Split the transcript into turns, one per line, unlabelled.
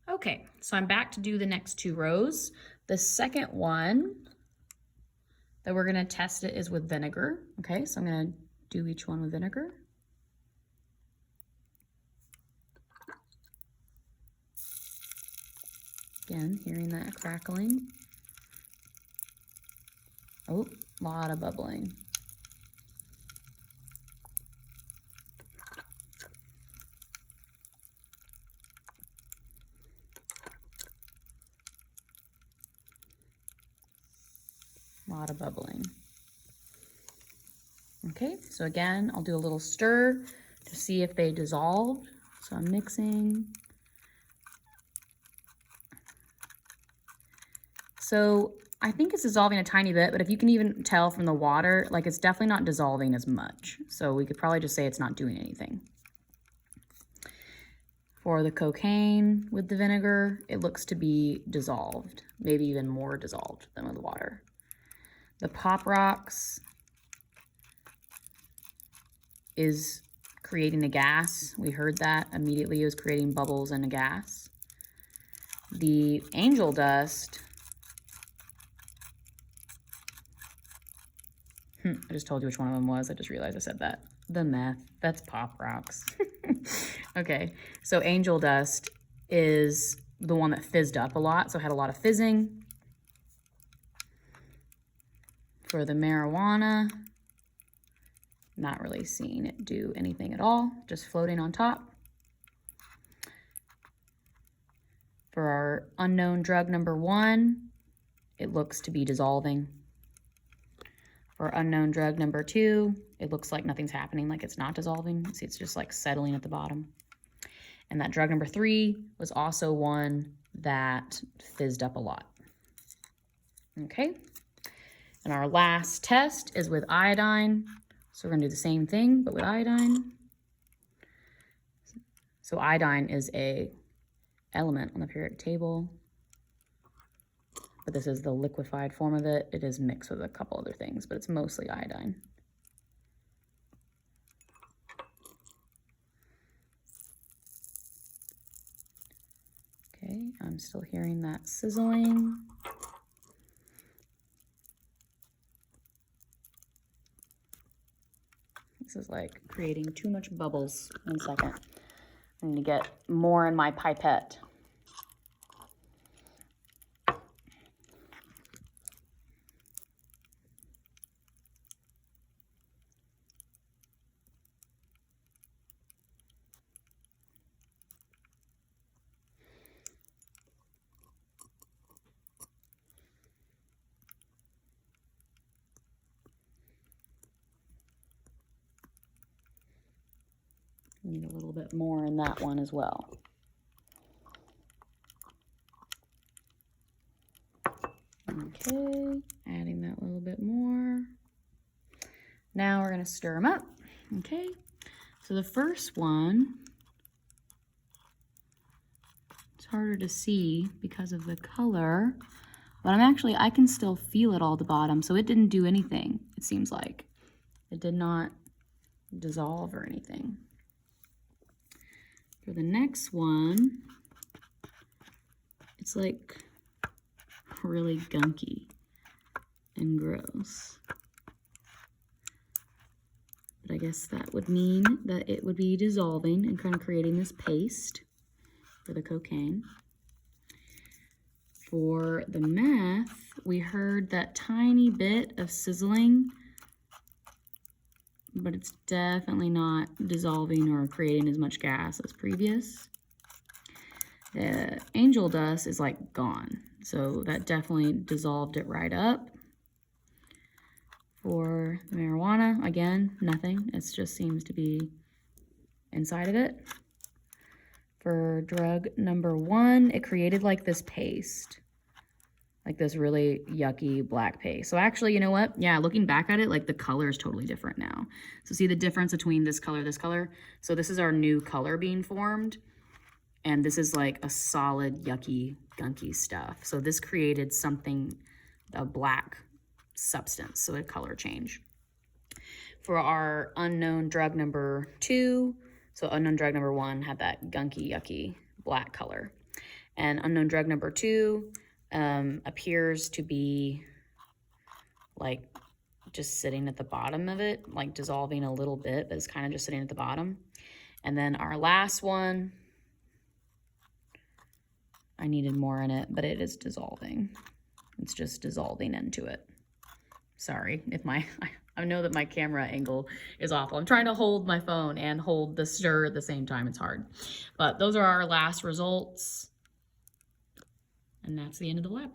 Okay, so I'm back to do the next 2 rows. The second one that we're gonna test it is with vinegar. Okay, so I'm gonna do each one with vinegar. Again, hearing that crackling. Oh, a lot of bubbling. A lot of bubbling. Okay, so again, I'll do a little stir to see if they dissolve. So I'm mixing. So I think it's dissolving a tiny bit, but if you can even tell from the water, like it's definitely not dissolving as much. So we could probably just say it's not doing anything. For the cocaine with the vinegar, it looks to be dissolved, maybe even more dissolved than with water. The Pop Rocks is creating a gas. We heard that immediately. It was creating bubbles and a gas. The Angel Dust, I just told you which one of them was. I just realized I said that. The meth, that's Pop Rocks. Okay, so Angel Dust is the one that fizzed up a lot, so it had a lot of fizzing. For the marijuana, not really seeing it do anything at all, just floating on top. For our unknown drug number 1, it looks to be dissolving. For unknown drug number 2, it looks like nothing's happening, like it's not dissolving. See, it's just like settling at the bottom. And that drug number 3 was also one that fizzed up a lot. Okay. And our last test is with iodine. So we're gonna do the same thing, but with iodine. So iodine is a element on the periodic table, but this is the liquefied form of it. It is mixed with a couple other things, but it's mostly iodine. Okay, I'm still hearing that sizzling. This is like creating too much bubbles. 1 second. I need to get more in my pipette. Need a little bit more in that one as well. Okay, adding that little bit more. Now we're gonna stir them up. Okay, so the first one, it's harder to see because of the color, but I can still feel it all at the bottom, so it didn't do anything, it seems like. It did not dissolve or anything. For the next one, it's like really gunky and gross. But I guess that would mean that it would be dissolving and kind of creating this paste for the cocaine. For the meth, we heard that tiny bit of sizzling, but it's definitely not dissolving or creating as much gas as previous. The Angel Dust is like gone, so that definitely dissolved it right up. For the marijuana, again, nothing. It just seems to be inside of it. For drug number 1, it created like this paste, like this really yucky black paste. So actually, you know what? Yeah, looking back at it, like the color is totally different now. So see the difference between this color, this color? So this is our new color being formed. And this is like a solid, yucky, gunky stuff. So this created something, a black substance, so a color change. For our unknown drug number 2, so unknown drug number 1 had that gunky, yucky black color. And unknown drug number 2 appears to be like just sitting at the bottom of it, like dissolving a little bit, but it's kind of just sitting at the bottom. And then our last one, I needed more in it, but it is dissolving. It's just dissolving into it. Sorry if I know that my camera angle is awful. I'm trying to hold my phone and hold the stir at the same time. It's hard. But those are our last results. And that's the end of the lab.